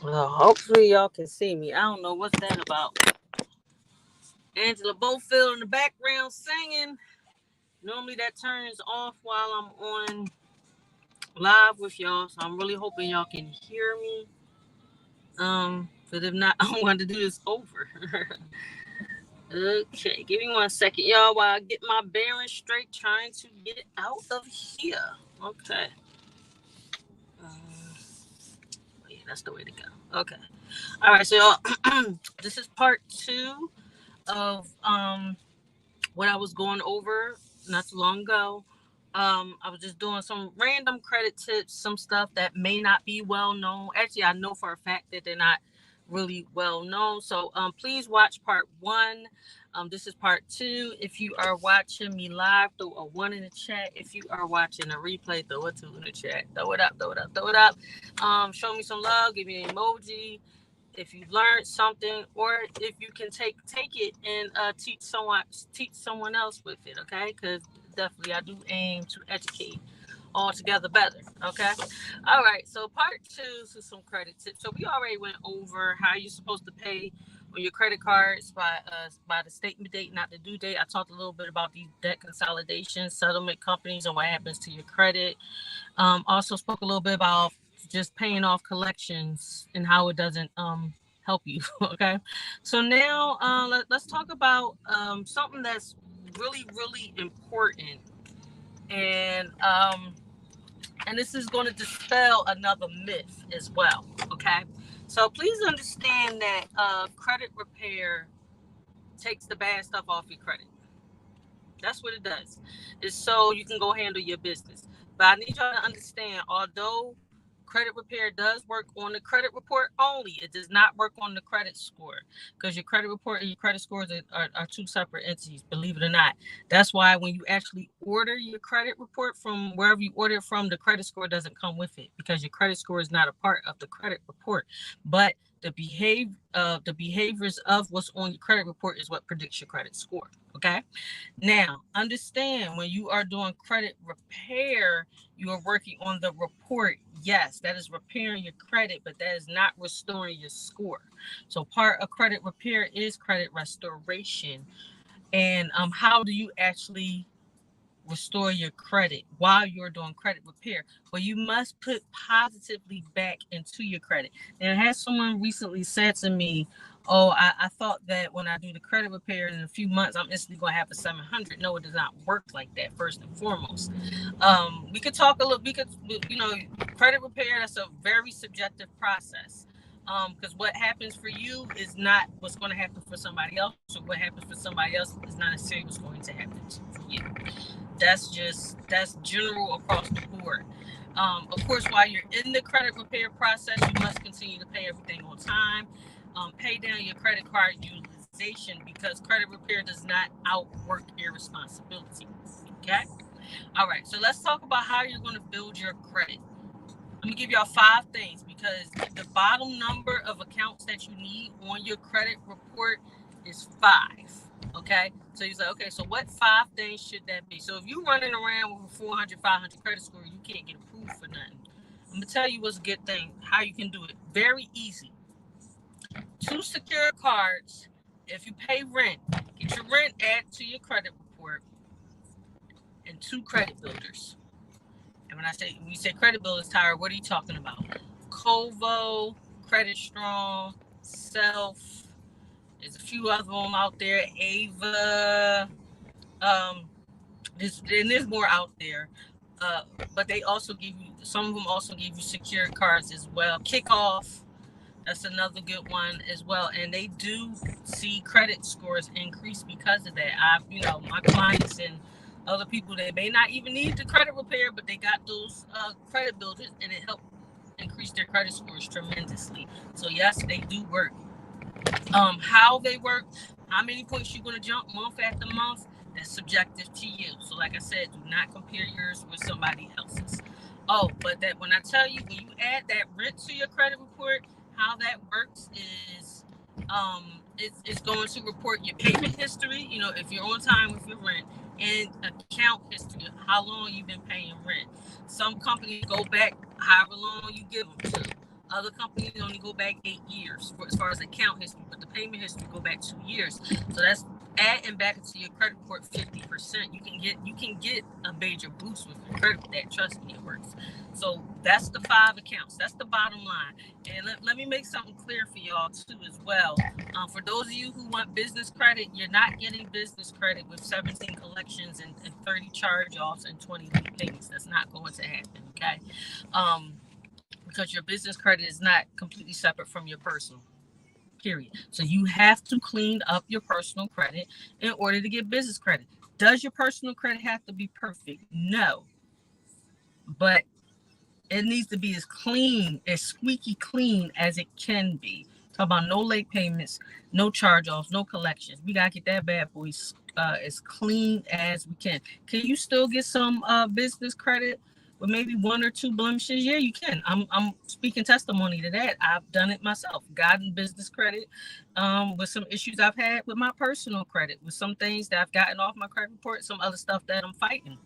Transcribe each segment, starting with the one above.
Well, hopefully y'all can see me. I don't know what's that about. Angela Bofield in the background singing. Normally that turns off while I'm on live with y'all, so I'm really hoping y'all can hear me. But if not, I want to do this over. Okay, give me 1 second, y'all, while I get my bearings straight, trying to get out of here. Okay. Uh, yeah, that's the way to go. Okay. All right, so this is part two of what I was going over not too long ago. I was just doing some random credit tips, some stuff that may not be well known. Actually, I know for a fact that they're not really well known. So please watch part one. This is part two. If you are watching me live, throw a one in the chat. If you are watching a replay, throw a two in the chat. Throw it up, throw it up, throw it up. Show me some love. Give me an emoji if you've learned something, or if you can take it and teach someone else with it. Okay, because definitely I do aim to educate altogether better. Okay, all right, so part two is some credit tips. So we already went over how you're supposed to pay on your credit cards by the statement date, not the due date. I talked a little bit about these debt consolidation settlement companies and what happens to your credit. Also spoke a little bit about just paying off collections and how it doesn't help you. Okay, so now let's talk about something that's really important, and this is going to dispel another myth as well. Okay, so please understand that credit repair takes the bad stuff off your credit. That's what it does. It's so you can go handle your business. But I need y'all to understand, although credit repair does work on the credit report only, it does not work on the credit score, because your credit report and your credit scores are two separate entities, believe it or not. That's why when you actually order your credit report from wherever you order it from, the credit score doesn't come with it, because your credit score is not a part of the credit report. But the behaviors of what's on your credit report is what predicts your credit score. Okay. Now, understand, when you are doing credit repair, you are working on the report. Yes, that is repairing your credit, but that is not restoring your score. So part of credit repair is credit restoration. And how do you actually restore your credit while you're doing credit repair? Well, you must put positively back into your credit. And I had someone recently said to me, oh, I thought that when I do the credit repair in a few months, I'm instantly going to have a 700. No, it does not work like that, first and foremost. We could talk a little, credit repair, that's a very subjective process. Because what happens for you is not what's going to happen for somebody else, or what happens for somebody else is not necessarily what's going to happen for you. That's general across the board. Of course, while you're in the credit repair process, you must continue to pay everything on time. Pay down your credit card utilization, because credit repair does not outwork irresponsibility. Okay. All right. So let's talk about how you're going to build your credit. Let me give y'all 5 things, because the bottom number of accounts that you need on your credit report is 5. Okay, so you say, okay, so what 5 things should that be? So if you're running around with a 400, 500 credit score, you can't get approved for nothing. I'm gonna tell you what's a good thing, how you can do it. Very easy. 2 secure cards. If you pay rent, get your rent added to your credit report, and 2 credit builders. And when you say credit builders, Tyra, what are you talking about? Kovo, Credit Strong, Self. There's a few other them out there. Ava. There's more out there. But they also give you, some of them also give you secured cards as well. Kickoff, that's another good one as well. And they do see credit scores increase because of that. My clients and other people that may not even need the credit repair, but they got those credit builders, and it helped increase their credit scores tremendously. So yes, they do work. How they work, how many points you're going to jump month after month, that's subjective to you. So like I said, do not compare yours with somebody else's. Oh, but that when I tell you, when you add that rent to your credit report, how that works is it's going to report your payment history. If you're on time with your rent, and account history. How long you've been paying rent. Some companies go back however long you give them to. Other companies only go back 8 years as far as account history, but the payment history go back 2 years. So that's adding back into your credit report 50%. You can get a major boost with your credit with that. Trust me, it works. So that's the 5 accounts. That's the bottom line. And let me make something clear for y'all too as well. For those of you who want business credit, you're not getting business credit with 17 collections and 30 charge-offs and 20 late payments. That's not going to happen. Okay. Because your business credit is not completely separate from your personal, period. So you have to clean up your personal credit in order to get business credit. Does your personal credit have to be perfect? No. But it needs to be as clean, as squeaky clean as it can be. Talk about no late payments, no charge-offs, no collections. We gotta get that bad boy as clean as we can. Can you still get some business credit with maybe 1 or 2 blemishes? Yeah, you can. I'm speaking testimony to that. I've done it myself. Gotten business credit with some issues I've had with my personal credit, with some things that I've gotten off my credit report, some other stuff that I'm fighting.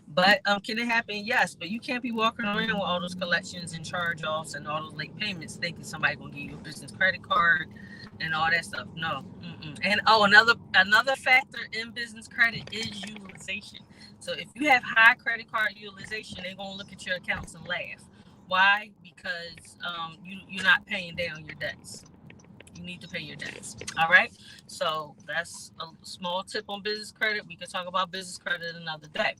But can it happen? Yes. But you can't be walking around with all those collections and charge-offs and all those late payments thinking somebody gonna give you a business credit card and all that stuff. No. And another factor in business credit is utilization. So if you have high credit card utilization, they're gonna look at your accounts and laugh. Why? Because you're not paying down your debts. You need to pay your debts. All right. So that's a small tip on business credit. We can talk about business credit another day.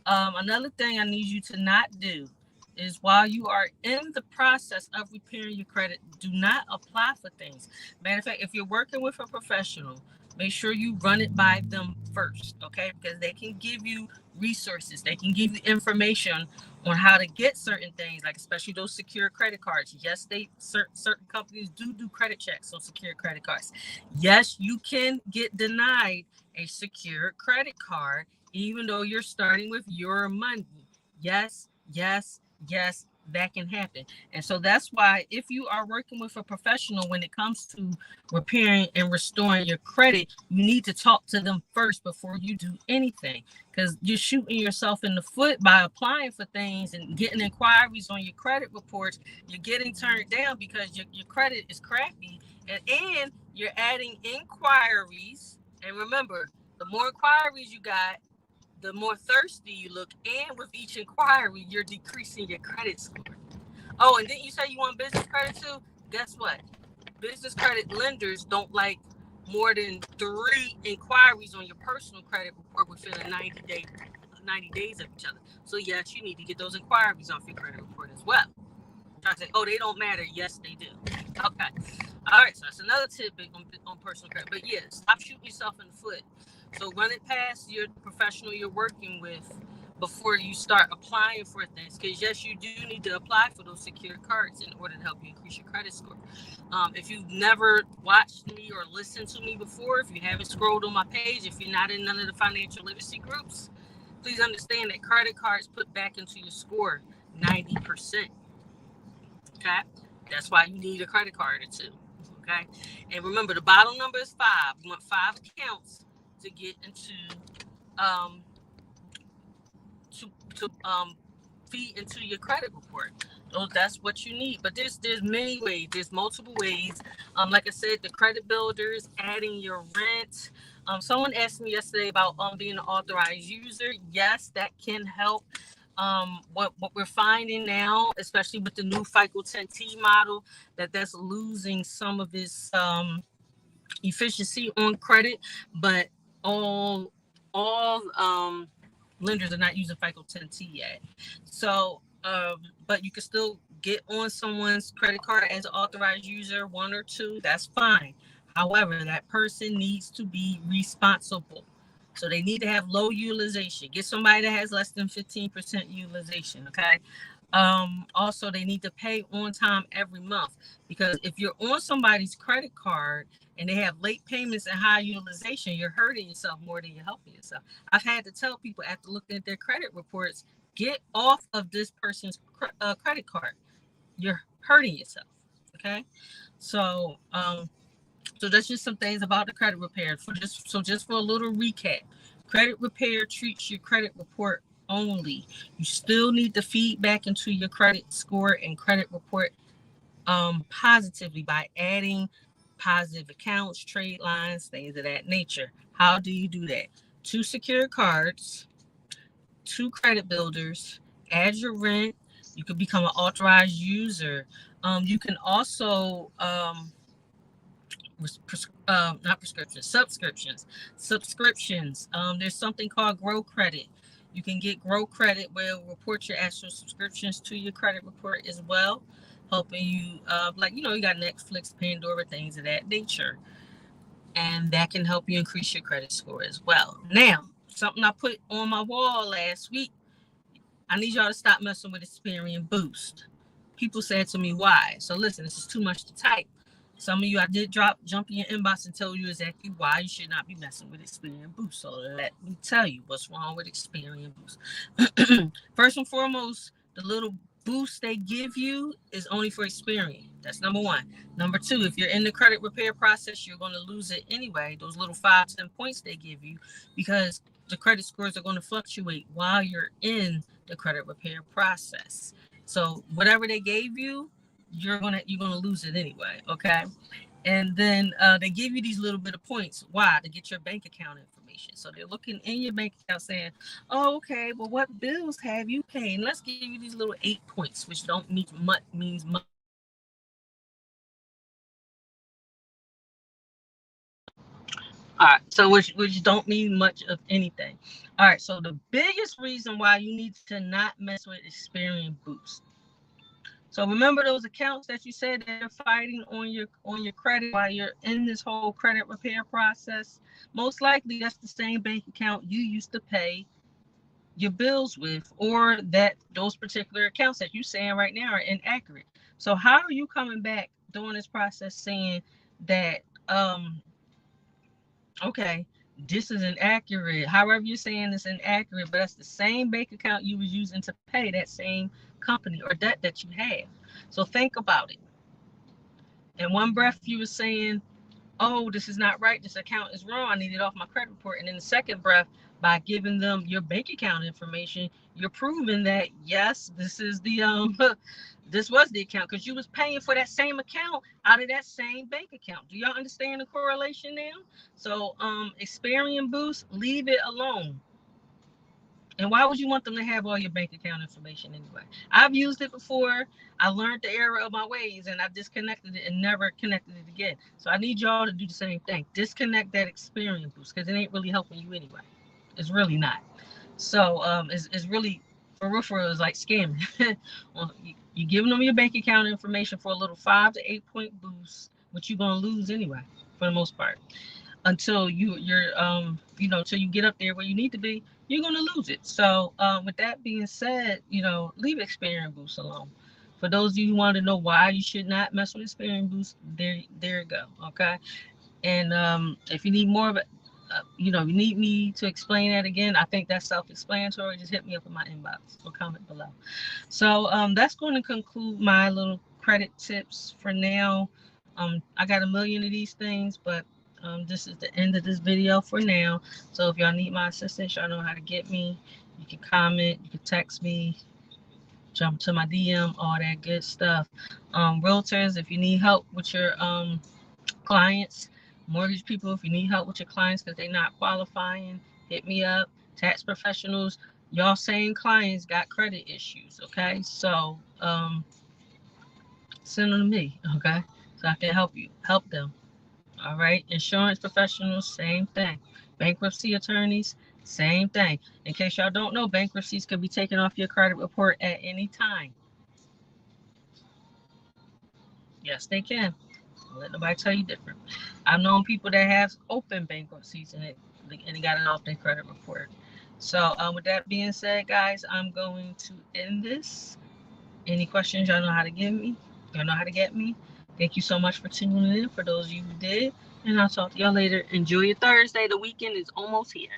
Another thing I need you to not do is while you are in the process of repairing your credit, do not apply for things. Matter of fact, if you're working with a professional, make sure you run it by them first, okay? Because they can give you resources. They can give you information on how to get certain things, like especially those secure credit cards. Yes, certain companies do credit checks on secure credit cards. Yes, you can get denied a secure credit card even though you're starting with your money. Yes, that can happen. And so that's why if you are working with a professional when it comes to repairing and restoring your credit, you need to talk to them first before you do anything, because you're shooting yourself in the foot by applying for things and getting inquiries on your credit reports. You're getting turned down because your credit is crappy, and you're adding inquiries. And remember, the more inquiries you got, the more thirsty you look, and with each inquiry, you're decreasing your credit score. Oh, and didn't you say you want business credit too? Guess what? Business credit lenders don't like more than 3 inquiries on your personal credit report within a 90 days of each other. So yes, you need to get those inquiries off your credit report as well. Try to say, oh, they don't matter. Yes, they do. Okay. All right, so that's another tidbit on personal credit. But yeah, stop shooting yourself in the foot. So run it past your professional you're working with before you start applying for things. Because yes, you do need to apply for those secure cards in order to help you increase your credit score. If you've never watched me or listened to me before, if you haven't scrolled on my page, if you're not in none of the financial literacy groups, please understand that credit cards put back into your score 90%. Okay, that's why you need a credit card or 2. Okay, and remember the bottom number is 5. You want 5 accounts to get into to feed into your credit report. So that's what you need. But there's many ways. There's multiple ways. Like I said, the credit builders, adding your rent. Someone asked me yesterday about being an authorized user. Yes, that can help. What we're finding now, especially with the new FICO 10T model, that's losing some of its efficiency on credit, but all lenders are not using FICO 10T yet. So, but you can still get on someone's credit card as an authorized user, 1 or 2. That's fine. However, that person needs to be responsible. So they need to have low utilization. Get somebody that has less than 15% utilization. Okay. Also, they need to pay on time every month, because if you're on somebody's credit card and they have late payments and high utilization, you're hurting yourself more than you're helping yourself. I've had to tell people after looking at their credit reports, get off of this person's credit card. You're hurting yourself. Okay. So, so that's just some things about the credit repair. Just for a little recap. Credit repair treats your credit report only. You still need to feed back into your credit score and credit report positively by adding positive accounts, trade lines, things of that nature. How do you do that? 2 secure cards, 2 credit builders, add your rent. You could become an authorized user. You can also not prescriptions, subscriptions. There's something called Grow Credit. You can get Grow Credit where it'll report your actual subscriptions to your credit report as well, helping you, like, you got Netflix, Pandora, things of that nature. And that can help you increase your credit score as well. Now, something I put on my wall last week, I need y'all to stop messing with Experian Boost. People said to me, why? So listen, this is too much to type. Some of you, I did jump in your inbox and tell you exactly why you should not be messing with Experian Boost. So let me tell you what's wrong with Experian Boost. First and foremost, the little boost they give you is only for Experian. That's number one. Number two, if you're in the credit repair process, you're going to lose it anyway. Those little 5-10 points they give you, because the credit scores are going to fluctuate while you're in the credit repair process. So whatever they gave you, you're gonna lose it anyway. Okay. And then they give you these little bit of points. Why? To get your bank account information. So they're looking in your bank account saying, oh, okay, well, what bills have you paid? And let's give you these little 8 points, which don't mean much, means much. All right, so which don't mean much of anything. All right, so the biggest reason why you need to not mess with Experian Boost. So remember those accounts that you said they're fighting on your credit while you're in this whole credit repair process? Most likely that's the same bank account you used to pay your bills with, or that those particular accounts that you're saying right now are inaccurate. So how are you coming back during this process saying that okay, this is inaccurate? However you're saying it's inaccurate, but that's the same bank account you was using to pay that same company or debt that you have. So think about it. In one breath, you were saying, oh, this is not right. This account is wrong. I need it off my credit report. And in the second breath, by giving them your bank account information, you're proving that, yes, this is the this was the account, because you was paying for that same account out of that same bank account. Do y'all understand the correlation now? So Experian Boost, leave it alone. And why would you want them to have all your bank account information anyway? I've used it before. I learned the error of my ways, and I disconnected it and never connected it again. So I need y'all to do the same thing. Disconnect that Experian Boost, because it ain't really helping you anyway. It's really not. So it's really, for real, it's like scamming. Well, you're giving them your bank account information for a little 5 to 8 point boost, which you're gonna lose anyway, for the most part, until you're till you get up there where you need to be. You're gonna lose it. So with that being said, leave Experian Boost alone. For those of you who want to know why you should not mess with Experian Boost, there you go. Okay. And if you need more of it, you need me to explain that again, I think that's self-explanatory. Just hit me up in my inbox or comment below. So that's going to conclude my little credit tips for now. I got a million of these things, but this is the end of this video for now. So if y'all need my assistance, y'all know how to get me. You can comment, you can text me, jump to my DM, all that good stuff. Realtors, if you need help with your clients, mortgage people, if you need help with your clients because they're not qualifying, hit me up. Tax professionals, y'all same clients got credit issues, okay? So send them to me, okay? So I can help them. All right. Insurance professionals, same thing. Bankruptcy attorneys, same thing. In case y'all don't know, bankruptcies can be taken off your credit report at any time. Yes, they can. Don't let nobody tell you different. I've known people that have open bankruptcies and they got it off their credit report. So with that being said, guys, I'm going to end this. Any questions, y'all know how to give me. Y'all know how to get me. Thank you so much for tuning in, for those of you who did. And I'll talk to y'all later. Enjoy your Thursday. The weekend is almost here.